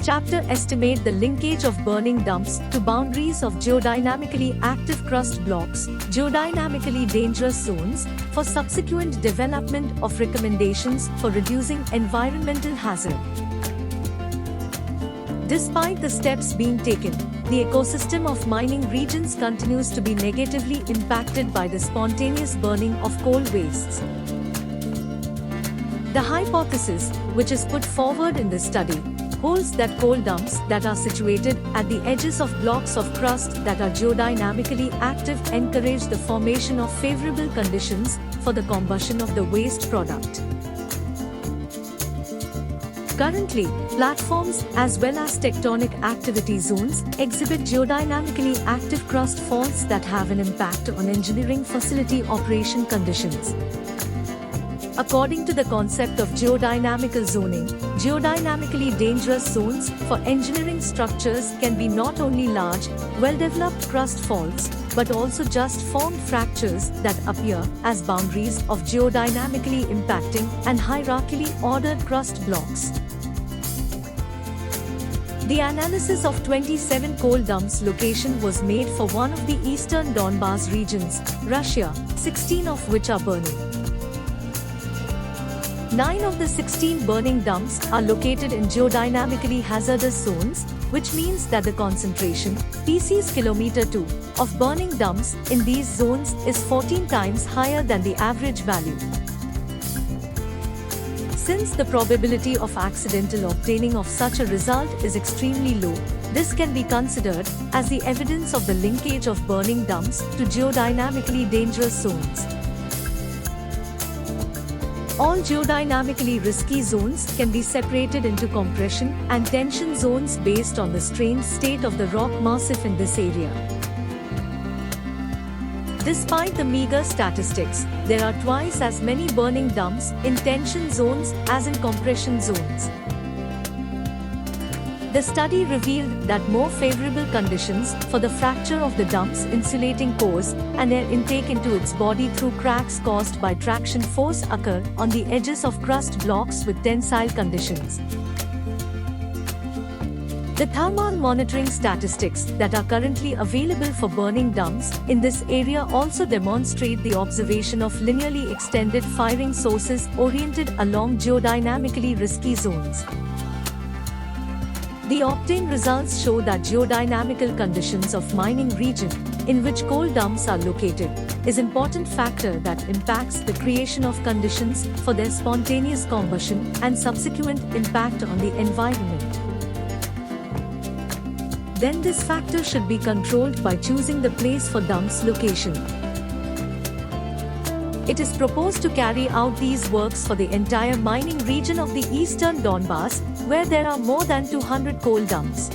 chapter estimate the linkage of burning dumps to boundaries of geodynamically active crust blocks, geodynamically dangerous zones, for subsequent development of recommendations for reducing environmental hazard. Despite the steps being taken, the ecosystem of mining regions continues to be negatively impacted by the spontaneous burning of coal wastes. The hypothesis, which is put forward in this study, holds that coal dumps that are situated at the edges of blocks of crust that are geodynamically active encourage the formation of favorable conditions for the combustion of the waste product. Currently, platforms as well as tectonic activity zones exhibit geodynamically active crust faults that have an impact on engineering facility operation conditions. According to the concept of geodynamical zoning, geodynamically dangerous zones for engineering structures can be not only large, well-developed crust faults, but also just formed fractures that appear as boundaries of geodynamically impacting and hierarchically ordered crust blocks. The analysis of 27 coal dumps location was made for one of the eastern Donbas regions, Russia, 16 of which are burning. 9 of the 16 burning dumps are located in geodynamically hazardous zones, which means that the concentration, pc/km2, of burning dumps in these zones is 14 times higher than the average value. Since the probability of accidental obtaining of such a result is extremely low, this can be considered as the evidence of the linkage of burning dumps to geodynamically dangerous zones. All geodynamically risky zones can be separated into compression and tension zones based on the strained state of the rock massif in this area. Despite the meager statistics, there are twice as many burning dumps in tension zones as in compression zones. The study revealed that more favorable conditions for the fracture of the dump's insulating cores and air intake into its body through cracks caused by traction force occur on the edges of crust blocks with tensile conditions. The thermal monitoring statistics that are currently available for burning dumps in this area also demonstrate the observation of linearly extended firing sources oriented along geodynamically risky zones. The obtained results show that geodynamical conditions of mining region in which coal dumps are located is an important factor that impacts the creation of conditions for their spontaneous combustion and subsequent impact on the environment. Then this factor should be controlled by choosing the place for dumps location. It is proposed to carry out these works for the entire mining region of the eastern Donbas, where there are more than 200 coal dumps.